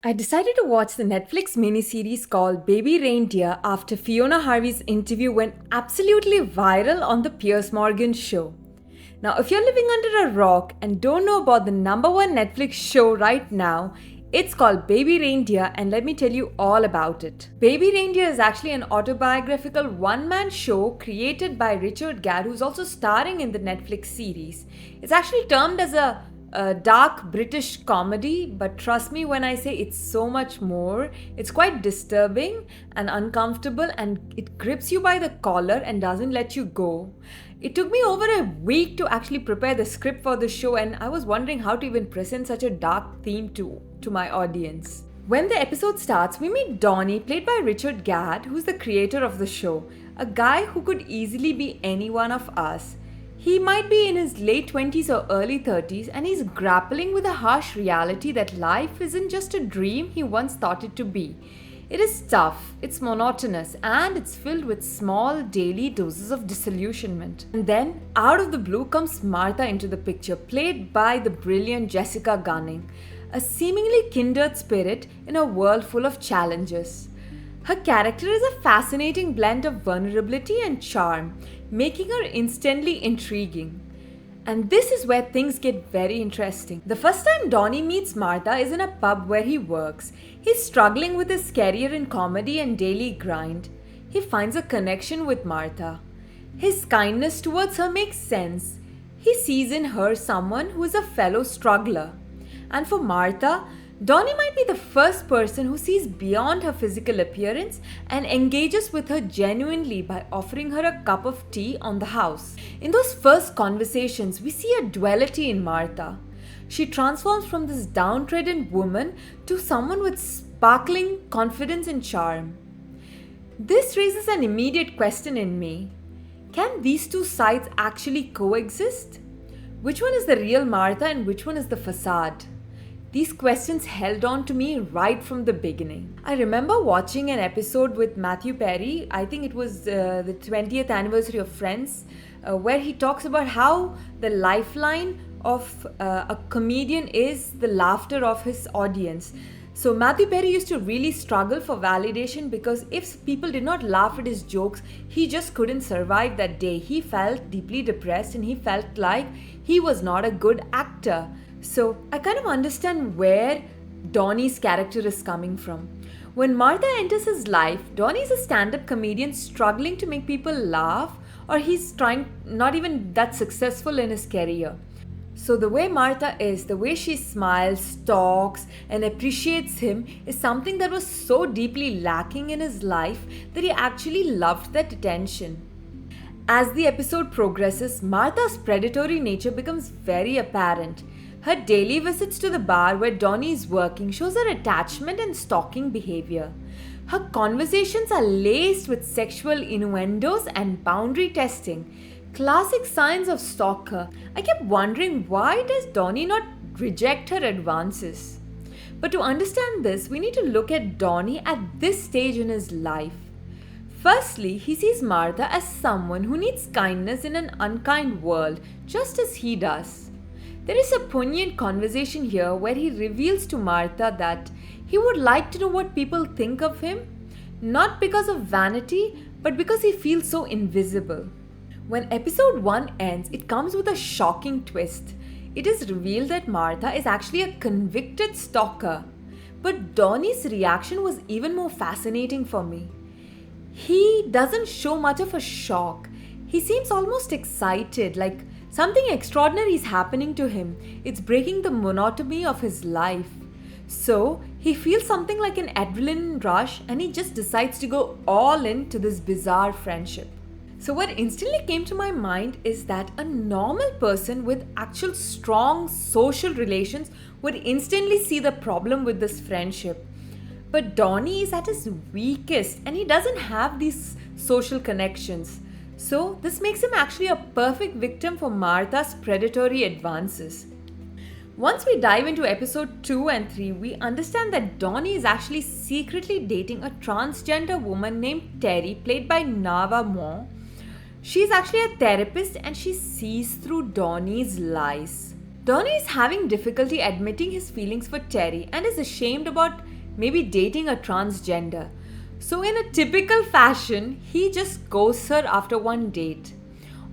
I decided to watch the Netflix miniseries called Baby Reindeer after Fiona Harvey's interview went absolutely viral on the Piers Morgan show. Now, if you're living under a rock and don't know about the number one Netflix show right now, it's called Baby Reindeer, and let me tell you all about it. Baby Reindeer is actually an autobiographical one-man show created by Richard Gadd, who's also starring in the Netflix series. It's actually termed as a dark British comedy, but trust me when I say it's so much more. It's quite disturbing and uncomfortable, and it grips you by the collar and doesn't let you go. It took me over a week to actually prepare the script for the show, and I was wondering how to even present such a dark theme to my audience. When the episode starts, we meet Donny, played by Richard Gadd, who's the creator of the show, a guy who could easily be any one of us. He might be in his late 20s or early 30s, and he's grappling with a harsh reality that life isn't just a dream he once thought it to be. It is tough, it's monotonous, and it's filled with small daily doses of disillusionment. And then, out of the blue comes Martha into the picture, played by the brilliant Jessica Gunning, a seemingly kindred spirit in a world full of challenges. Her character is a fascinating blend of vulnerability and charm, making her instantly intriguing. And this is where things get very interesting. The first time Donny meets Martha is in a pub where he works. He's struggling with his career in comedy and daily grind. He finds a connection with Martha. His kindness towards her makes sense. He sees in her someone who is a fellow struggler. And for Martha, Donny might be the first person who sees beyond her physical appearance and engages with her genuinely by offering her a cup of tea on the house. In those first conversations, we see a duality in Martha. She transforms from this downtrodden woman to someone with sparkling confidence and charm. This raises an immediate question in me. Can these two sides actually coexist? Which one is the real Martha and which one is the facade? These questions held on to me right from the beginning. I remember watching an episode with Matthew Perry, I think it was the 20th anniversary of Friends, where he talks about how the lifeline of a comedian is the laughter of his audience. So Matthew Perry used to really struggle for validation because if people did not laugh at his jokes, he just couldn't survive that day. He felt deeply depressed and he felt like he was not a good actor. So I kind of understand where Donny's character is coming from. When Martha enters his life, Donny is a stand-up comedian struggling to make people laugh, or he's trying not even that successful in his career. So the way Martha is, the way she smiles, talks, and appreciates him is something that was so deeply lacking in his life that he actually loved that attention. As the episode progresses, Martha's predatory nature becomes very apparent. Her daily visits to the bar where Donny is working shows her attachment and stalking behavior. Her conversations are laced with sexual innuendos and boundary testing, classic signs of stalker. I kept wondering, why does Donny not reject her advances? But to understand this, we need to look at Donny at this stage in his life. Firstly, he sees Martha as someone who needs kindness in an unkind world, just as he does. There is a poignant conversation here where he reveals to Martha that he would like to know what people think of him, not because of vanity, but because he feels so invisible. When episode 1 ends, it comes with a shocking twist. It is revealed that Martha is actually a convicted stalker. But Donny's reaction was even more fascinating for me. He doesn't show much of a shock. He seems almost excited, like something extraordinary is happening to him. It's breaking the monotony of his life. So he feels something like an adrenaline rush and he just decides to go all in to this bizarre friendship. So what instantly came to my mind is that a normal person with actual strong social relations would instantly see the problem with this friendship. But Donny is at his weakest and he doesn't have these social connections. So this makes him actually a perfect victim for Martha's predatory advances. Once we dive into episode 2 and 3, we understand that Donny is actually secretly dating a transgender woman named Terry, played by Nava Mo. She's actually a therapist and she sees through Donny's lies. Donny is having difficulty admitting his feelings for Terry and is ashamed about maybe dating a transgender. So in a typical fashion, he just ghosts her after one date.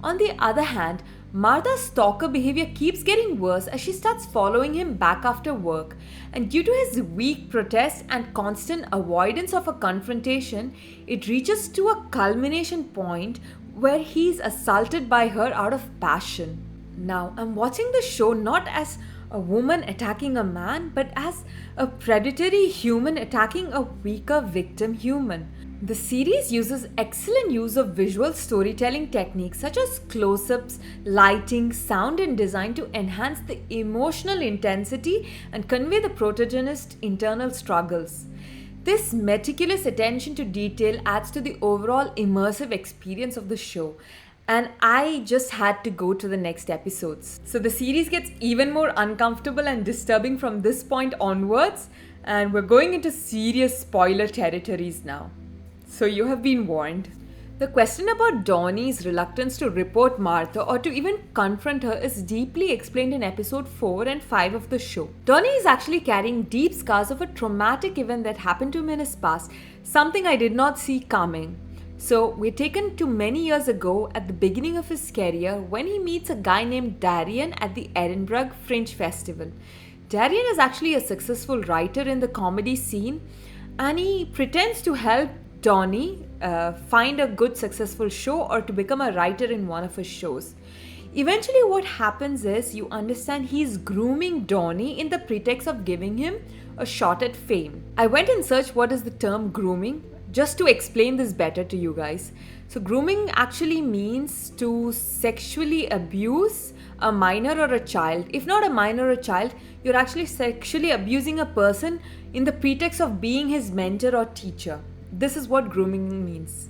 On the other hand, Martha's stalker behavior keeps getting worse as she starts following him back after work, and due to his weak protest and constant avoidance of a confrontation, it reaches to a culmination point where he is assaulted by her out of passion. Now, I'm watching the show not as a woman attacking a man, but as a predatory human attacking a weaker victim human. The series uses excellent use of visual storytelling techniques such as close-ups, lighting, sound and design to enhance the emotional intensity and convey the protagonist's internal struggles. This meticulous attention to detail adds to the overall immersive experience of the show, and I just had to go to the next episodes. So the series gets even more uncomfortable and disturbing from this point onwards, and we're going into serious spoiler territories now. So you have been warned. The question about Donny's reluctance to report Martha or to even confront her is deeply explained in episode 4 and 5 of the show. Donny is actually carrying deep scars of a traumatic event that happened to him in his past, something I did not see coming. So we're taken to many years ago at the beginning of his career when he meets a guy named Darian at the Edinburgh Fringe Festival. Darian is actually a successful writer in the comedy scene, and he pretends to help Donny find a good successful show or to become a writer in one of his shows. Eventually what happens is you understand he's grooming Donny in the pretext of giving him a shot at fame. I went and searched what is the term grooming just to explain this better to you guys. So grooming actually means to sexually abuse a minor or a child. If not a minor or a child, you're actually sexually abusing a person in the pretext of being his mentor or teacher. This is what grooming means.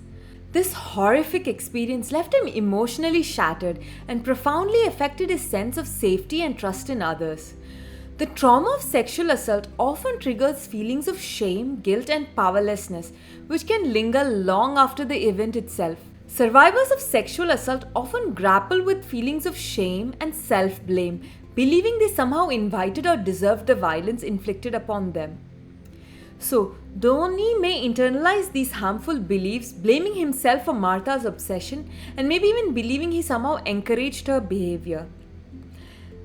This horrific experience left him emotionally shattered and profoundly affected his sense of safety and trust in others. The trauma of sexual assault often triggers feelings of shame, guilt, and powerlessness, which can linger long after the event itself. Survivors of sexual assault often grapple with feelings of shame and self-blame, believing they somehow invited or deserved the violence inflicted upon them. So, Donny may internalize these harmful beliefs, blaming himself for Martha's obsession and maybe even believing he somehow encouraged her behavior.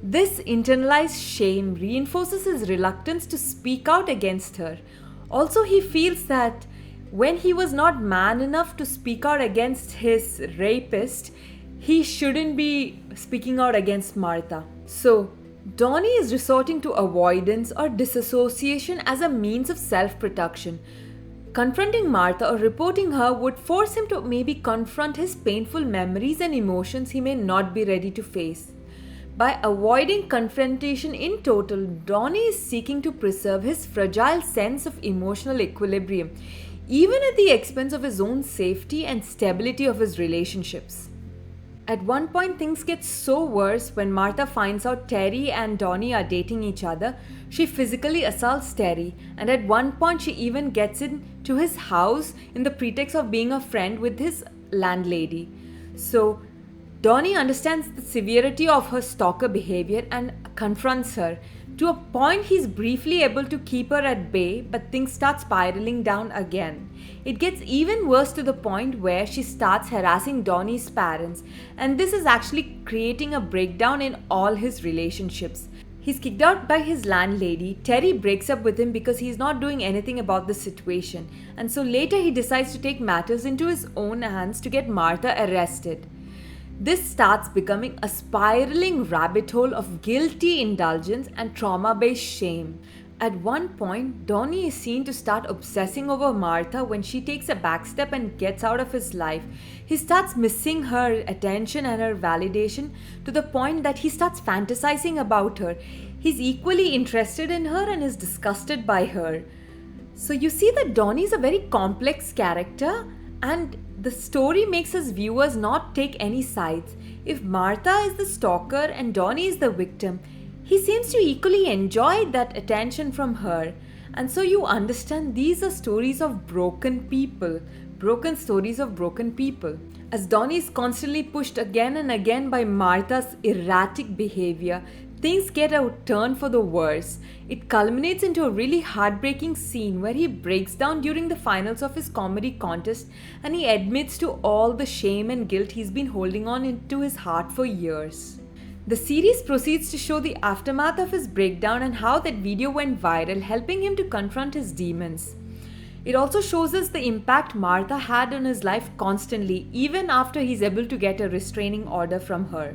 This internalized shame reinforces his reluctance to speak out against her. Also, he feels that when he was not man enough to speak out against his rapist, he shouldn't be speaking out against Martha. So, Donny is resorting to avoidance or disassociation as a means of self-protection. Confronting Martha or reporting her would force him to maybe confront his painful memories and emotions he may not be ready to face. By avoiding confrontation in total, Donny is seeking to preserve his fragile sense of emotional equilibrium, even at the expense of his own safety and stability of his relationships. At one point, things get so worse when Martha finds out Terry and Donny are dating each other. She physically assaults Terry, and at one point she even gets into his house in the pretext of being a friend with his landlady. So Donny understands the severity of her stalker behavior and confronts her. To a point, he's briefly able to keep her at bay, but things start spiraling down again. It gets even worse to the point where she starts harassing Donny's parents, and this is actually creating a breakdown in all his relationships. He's kicked out by his landlady. Terry breaks up with him because he's not doing anything about the situation, and so later he decides to take matters into his own hands to get Martha arrested. This starts becoming a spiraling rabbit hole of guilty indulgence and trauma-based shame. At one point, Donny is seen to start obsessing over Martha when she takes a backstep and gets out of his life. He starts missing her attention and her validation to the point that he starts fantasizing about her. He's equally interested in her and is disgusted by her. So you see that Donny is a very complex character, and the story makes his viewers not take any sides. If Martha is the stalker and Donny is the victim, he seems to equally enjoy that attention from her. And so you understand these are stories of broken people, broken stories of broken people. As Donny is constantly pushed again and again by Martha's erratic behavior, things get a turn for the worse. It culminates into a really heartbreaking scene where he breaks down during the finals of his comedy contest and he admits to all the shame and guilt he's been holding on into his heart for years. The series proceeds to show the aftermath of his breakdown and how that video went viral, helping him to confront his demons. It also shows us the impact Martha had on his life constantly, even after he's able to get a restraining order from her.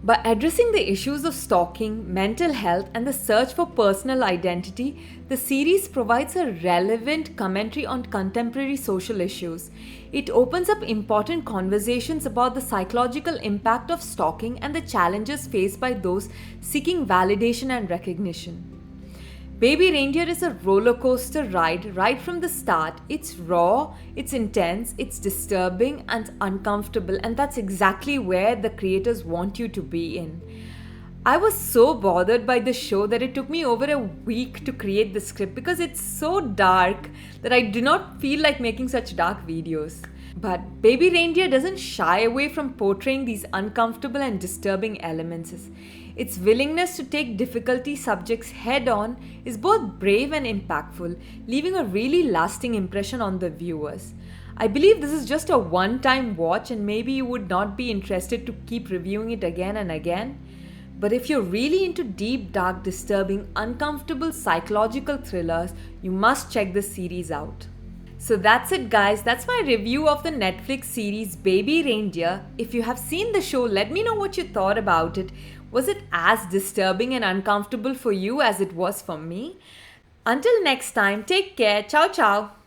By addressing the issues of stalking, mental health, and the search for personal identity, the series provides a relevant commentary on contemporary social issues. It opens up important conversations about the psychological impact of stalking and the challenges faced by those seeking validation and recognition. Baby Reindeer is a roller coaster ride right from the start. It's raw, it's intense, it's disturbing and uncomfortable, and that's exactly where the creators want you to be in. I was so bothered by the show that it took me over a week to create the script because it's so dark that I do not feel like making such dark videos. But Baby Reindeer doesn't shy away from portraying these uncomfortable and disturbing elements. Its willingness to take difficulty subjects head on is both brave and impactful, leaving a really lasting impression on the viewers. I believe this is just a one-time watch and maybe you would not be interested to keep reviewing it again and again. But if you're really into deep, dark, disturbing, uncomfortable psychological thrillers, you must check this series out. So that's it guys, that's my review of the Netflix series Baby Reindeer. If you have seen the show, let me know what you thought about it. Was it as disturbing and uncomfortable for you as it was for me? Until next time, take care. Ciao ciao.